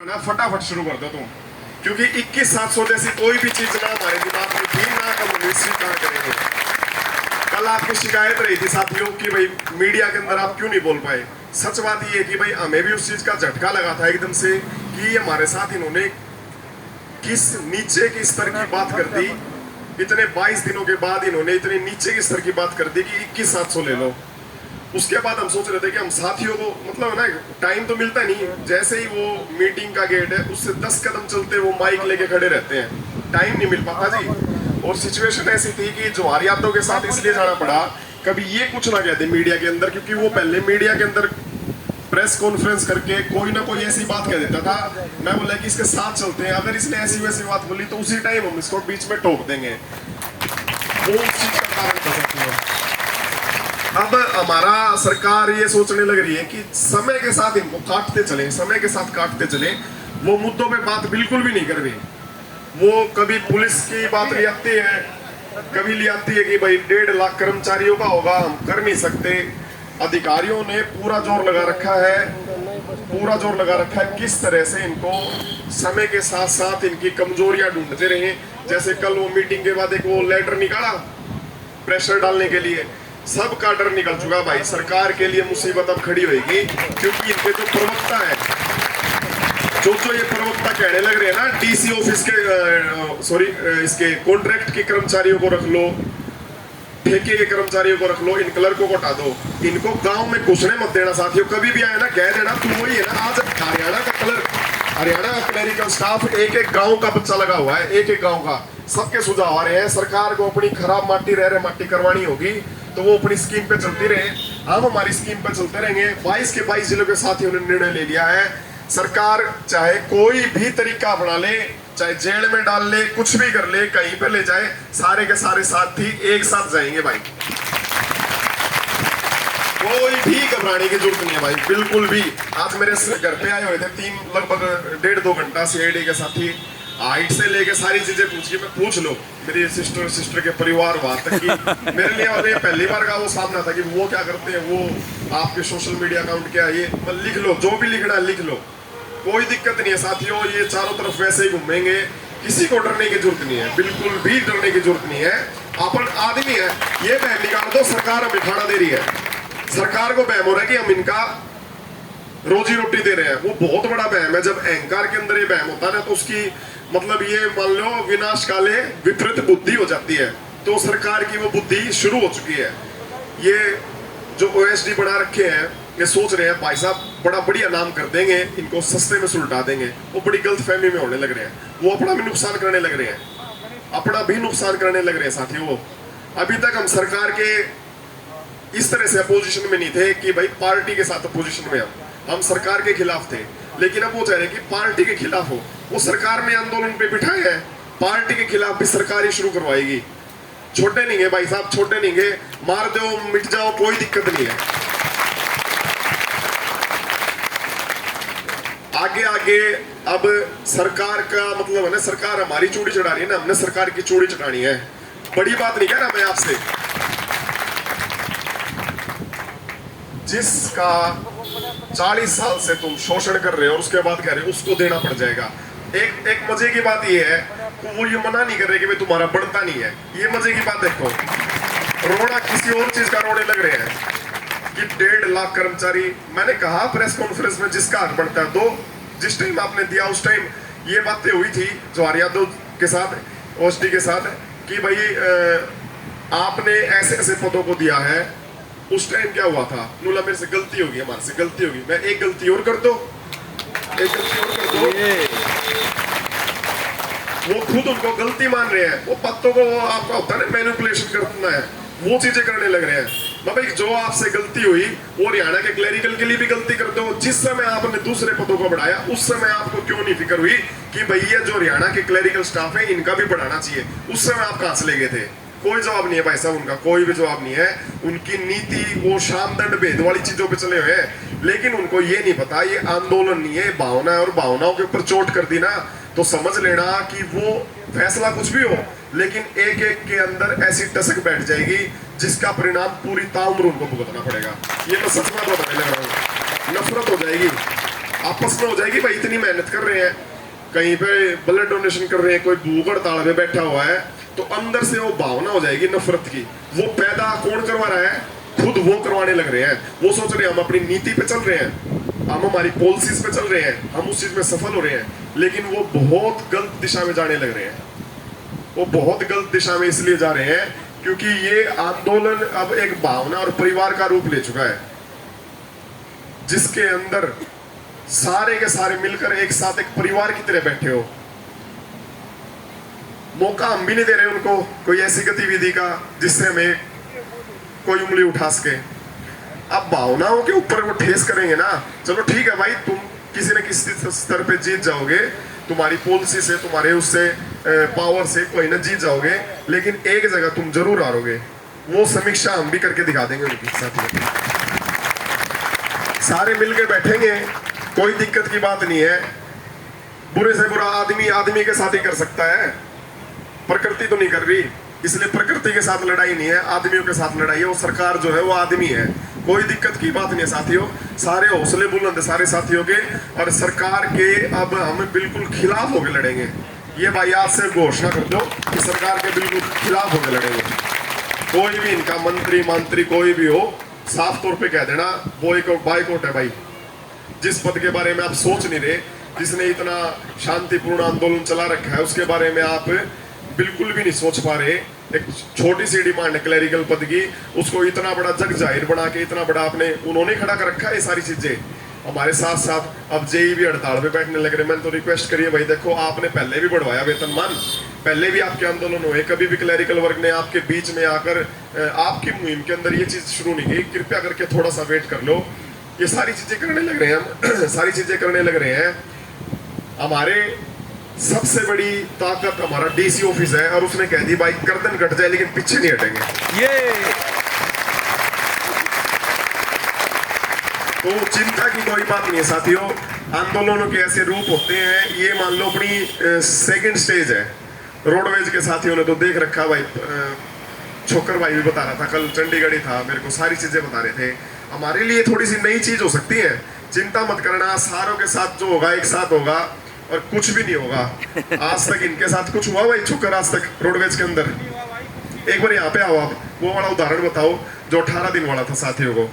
ना फटाफट शुरू कर दो तुम, क्योंकि 21,700 जैसी कोई भी चीज ना हमारे दिमाग में थी ना कम्युनिस्ट स्वीकार करेंगे। कल आपकी शिकायत रही थी साथियों कि भाई मीडिया के अंदर आप क्यों नहीं बोल पाए। सच बात ये है कि भाई हमें भी उस चीज का झटका लगा था एकदम से कि हमारे साथ इन्होंने किस नीचे के स्तर की बात कर दी। इतने 22 दिनों के बाद इन्होंने इतने नीचे के स्तर की बात कर दी कि 21,700 ले लो। उसके बाद हम सोच रहे थे कि हम साथियों को मतलब ना टाइम तो मिलता नहीं, जैसे ही वो मीटिंग का गेट है उससे 10 कदम चलते वो माइक लेके खड़े रहते हैं, टाइम नहीं मिल पाता जी। और सिचुएशन ऐसी थी कि जवाहर यादव के साथ इसलिए जाना पड़ा, कभी ये कुछ ना कहते मीडिया के अंदर, क्योंकि वो पहले मीडिया के अंदर प्रेस कॉन्फ्रेंस करके कोई ना कोई ऐसी बात कह देता था। मैं बोला कि इसके साथ चलते हैं, अगर इसने ऐसी वैसी बात बोली तो उसी टाइम हम इसको बीच में टोक देंगे। वो उस चीज का कारण था साथियों। अब हमारा सरकार ये सोचने लग रही है कि समय के साथ इनको काटते चले, समय के साथ काटते चले। वो मुद्दों पे बात बिल्कुल भी नहीं कर रही। वो कभी पुलिस की बात ले आती है, कभी ले आती है कि भाई 1.5 लाख कर्मचारियों का होगा, हम कर नहीं सकते। अधिकारियों ने पूरा जोर लगा रखा है, पूरा जोर लगा रखा है किस तरह से इनको समय के साथ साथ इनकी कमजोरियां ढूंढते रहे। जैसे कल वो मीटिंग के बाद एक वो लेटर निकाला प्रेशर डालने के लिए, सबका डर निकल चुका भाई। सरकार के लिए मुसीबत अब खड़ी होगी, क्योंकि इनके जो प्रवक्ता है, जो ये प्रवक्ता कहने लग रहे हैं ना, डीसी ऑफिस के इसके कॉन्ट्रैक्ट के कर्मचारियों को रख लो, ठेके के कर्मचारियों को रख लो, इन क्लर्कों को हटा दो, इनको गांव में घुसने मत देना साथियों। कभी भी आए ना कह देना तुम वही है ना। आज हरियाणा का क्लर्क, हरियाणा का क्लरिकल स्टाफ एक गांव का बच्चा लगा हुआ है, एक गांव का। सबके सुझाव आ रहे हैं, सरकार को अपनी खराब माटी रह माटी करवानी होगी तो वो अपनी स्कीम पे चलती रहे, हम हमारी स्कीम पे चलते रहेंगे। 22 के 22 जिलों के साथियों ने निर्णय ले लिया है, सरकार चाहे कोई भी तरीका अपना ले, चाहे जेल में डाल ले, कुछ भी कर ले, कहीं पे ले जाए, सारे के सारे साथी एक साथ जाएंगे भाई। कोई भी घबराने की जरूरत नहीं है भाई, बिल्कुल भी। आज मेरे घर पे आए हुए थे लगभग 1.5-2 घंटा सीआईडी के साथी, हाइट से लेके सारी चीजें पूछ लो मेरी सिस्टर के परिवार वहां तक की। मेरे लिए पहली बार का वो सामना था कि वो क्या करते हैं, वो आपके सोशल मीडिया अकाउंट क्या है, ये लिख लो, जो भी लिखना है लिख लो, कोई दिक्कत नहीं है साथियों। ये चारों तरफ वैसे ही घूमेंगे, किसी को डरने की जरूरत नहीं है, बिल्कुल भी डरने की जरूरत नहीं है। अपन आदमी है, ये बहम निकाल दो, सरकार हमें खाना दे रही है, सरकार को बहम हो रहा है कि हम इनका रोजी रोटी दे रहे हैं। वो बहुत बड़ा बहम है। जब अहंकार के अंदर ये बहम होता है ना, तो उसकी मतलब ये मान लो विनाश काले विपरीत बुद्धि हो जाती है। तो सरकार की वो बुद्धि शुरू हो चुकी है। ये जो ओएसडी बना रखे हैं, ये सोच रहे हैं भाई साहब बड़ा बढ़िया नाम कर देंगे, इनको सस्ते में सुलटा देंगे। वो बड़ी गलत फहमी में होने लग रहे हैं, वो अपना भी नुकसान करने लग रहे हैं, अपना भी नुकसान करने लग रहे हैं साथियों। वो अभी तक हम सरकार के इस तरह से अपोजिशन में नहीं थे कि भाई पार्टी के साथ अपोजिशन में हम सरकार के खिलाफ थे, लेकिन अब वो चाह रहे कि पार्टी के खिलाफ हो। वो सरकार ने आंदोलन पे बिठाए हैं, पार्टी के खिलाफ भी सरकार ही शुरू करवाएगी। छोटे नहीं है भाई साहब, छोटे नहीं है, मार दो मिट जाओ, कोई दिक्कत नहीं है। आगे आगे अब सरकार का मतलब है ना, सरकार हमारी चूड़ी चढ़ा रही है ना, हमने सरकार की चूड़ी चढ़ानी है। बड़ी बात नहीं कह रहा मैं आपसे, जिसका 40 साल से तुम शोषण कर रहे हो और उसके बाद कह रहे हो उसको देना पड़ जाएगा। एक मजे की बात ये है कि वो ये मना नहीं कर रहे कि भाई तुम्हारा बढ़ता नहीं है। ये मजे की बात देखो, रोना किसी और चीज का रोने लग रहे हैं कि 1.5 लाख कर्मचारी। मैंने कहा प्रेस कॉन्फ्रेंस में जिसका हक बढ़ता है दो, जिस टाइम आपने दिया उस टाइम ये बातें हुई थी जवाहर यादव के साथ, ओएसडी के साथ, कि भाई आपने ऐसे ऐसे पदों को दिया है। उस टाइम क्या हुआ था, बोला मेरे से गलती होगी, हमारे से गलती होगी, मैं एक गलती और कर दो, एक गलती और कर दो। वो खुद उनको गलती मान रहे हैं, वो पत्तों को आपका होता है ना मैनिपुलेशन करना है, वो चीजें करने लग रहे हैं। भाई जो आपसे गलती हुई वो हरियाणा के क्लरिकल के लिए भी गलती कर दो। जिस समय आपने दूसरे पदों को बढ़ाया उस समय आपको क्यों नहीं फिक्र हुई कि भैया जो हरियाणा के क्लरिकल स्टाफ है इनका भी बढ़ाना चाहिए। उस समय आप कहां से ले गए थे? कोई जवाब नहीं है भाई साहब, उनका कोई भी जवाब नहीं है। उनकी नीति वो शाम दंड भेद वाली चीजों पे चले हुए हैं, लेकिन उनको ये नहीं पता ये आंदोलन नहीं है, भावना है। और भावनाओं के ऊपर चोट कर दी ना तो समझ लेना कि वो फैसला कुछ भी हो, लेकिन एक एक के अंदर ऐसी टसक बैठ जाएगी जिसका परिणाम पूरी ताउम्र उनको भुगतना पड़ेगा। ये मैं सच बात बताने लग रहा हूँ, नफरत हो जाएगी। आपस में हो जाएगी भाई, इतनी मेहनत कर रहे हैं, कहीं पे ब्लड डोनेशन कर रहे हैं, कोई भूख हड़ताल में बैठा हुआ है, तो अंदर से वो भावना हो जाएगी नफरत की। वो पैदा कौन करवा रहा है? खुद वो करवाने लग रहे हैं। वो सोच रहे हैं हम अपनी नीति पे चल रहे हैं, हम हमारी पॉलिसीज पे चल रहे हैं, हम उस चीज में सफल हो रहे हैं, लेकिन वो बहुत गलत दिशा में जाने लग रहे हैं। वो बहुत गलत दिशा में इसलिए जा रहे हैं क्योंकि ये आंदोलन अब एक भावना और परिवार का रूप ले चुका है, जिसके अंदर सारे के सारे मिलकर एक साथ एक परिवार की तरह बैठे हो। मौका हम भी नहीं दे रहे उनको कोई ऐसी गतिविधि का जिससे हमें कोई उंगली उठा सके। अब भावनाओं के ऊपर वो ठेस करेंगे ना, चलो ठीक है भाई, तुम किसी न किसी स्तर पे जीत जाओगे, तुम्हारी पॉलिसी से, तुम्हारे उससे पावर से कोई ना जीत जाओगे, लेकिन एक जगह तुम जरूर हारोगे। वो समीक्षा हम भी करके दिखा देंगे उनके साथ। सारे मिलके बैठेंगे, कोई दिक्कत की बात नहीं है। बुरे से बुरा आदमी आदमी के साथ ही कर सकता है, प्रकृति तो नहीं कर रही, इसलिए प्रकृति के साथ लड़ाई नहीं है, आदमियों के साथ लड़ाई है। वो सरकार जो है वो आदमी है, कोई दिक्कत की बात नहीं है साथियों। सारे हौसले बुलंद है सारे साथियों के, और सरकार के अब हम बिल्कुल खिलाफ होकर लड़ेंगे। ये भाई आज से घोषणा कर दो कि सरकार के बिल्कुल खिलाफ होकर लड़ेंगे। कोई भी इनका मंत्री कोई भी हो, साफ तौर पे कह देना बाइकआउट है भाई। जिस पद के बारे में आप सोच नहीं रहे, जिसने इतना शांतिपूर्ण आंदोलन चला रखा है, उसके बारे में आप बिल्कुल भी नहीं सोच पा रहे। एक छोटी सी डिमांड है क्लैरिकल पद की, उसको इतना बड़ा जग जाहिर बना के, इतना बड़ा उन्होंने खड़ा कर रखा है। ये सारी चीजें हमारे साथ साथ अब जेई भी हड़ताल पे बैठने लग रहे। मैंने तो रिक्वेस्ट करी है भाई, देखो आपने पहले भी बढ़वाया वेतनमान, पहले भी आपके आंदोलन हुए, कभी भी क्लैरिकल वर्ग ने आपके बीच में आकर आपकी मुहिम के अंदर ये चीज शुरू नहीं की। कृपया करके थोड़ा सा वेट कर लो। ये सारी चीजें करने लग रहे हैं हम सारी चीजें करने लग रहे हैं। हमारे सबसे बड़ी ताकत हमारा डीसी ऑफिस है, और उसने कह दी भाई गर्दन कट जाए लेकिन पीछे नहीं हटेंगे। ये तो चिंता की कोई बात नहीं है साथियों। आंदोलनों के ऐसे रूप होते हैं, ये मान लो अपनी सेकंड स्टेज है। रोडवेज के साथियों ने तो देख रखा भाई, छोकर भाई भी बता रहा था, कल चंडीगढ़ ही था, मेरे को सारी चीजें बता रहे थे। हमारे लिए थोड़ी सी नई चीज हो सकती है, चिंता मत करना। सारों के साथ जो होगा एक साथ होगा, और कुछ भी नहीं होगा। आज तक इनके साथ कुछ हुआ भाई छोकर? आज तक रोडवेज के अंदर एक बार यहाँ पे आओ, आप वो वाला उदाहरण बताओ जो 18 दिन वाला था साथियों को।